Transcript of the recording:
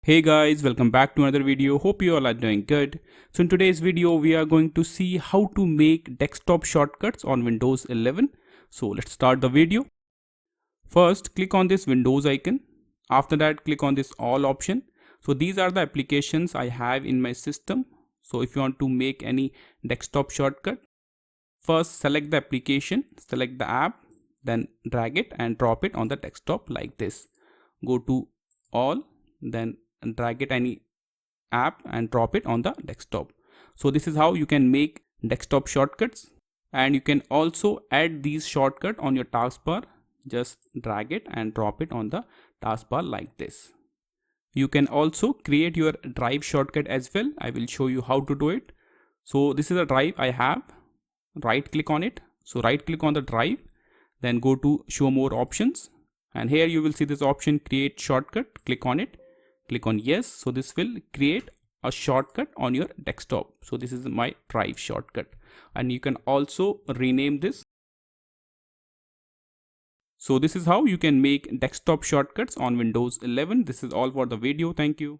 Hey guys, welcome back to another video. Hope you all are doing good. So in today's video, we are going to see how to make desktop shortcuts on Windows 11. So let's start the video. First, click on this Windows icon. After that, click on this All option. So these are the applications I have in my system. So if you want to make any desktop shortcut, first select the application, select the app, then drag it and drop it on the desktop like this. Go to All, then drag it any app and drop it on the desktop. So this is how you can make desktop shortcuts, and you can also add these shortcut on your taskbar. Just drag it and drop it on the taskbar like this. You can also create your drive shortcut as well. I will show you how to do it. So this is a drive I have. Right click on it. So right click on the drive, then go to show more options, and here you will see this option create shortcut. Click on it, click on yes. So this will create a shortcut on your desktop. So this is my drive shortcut, and you can also rename this. So this is how you can make desktop shortcuts on Windows 11. This is all for the video. Thank you.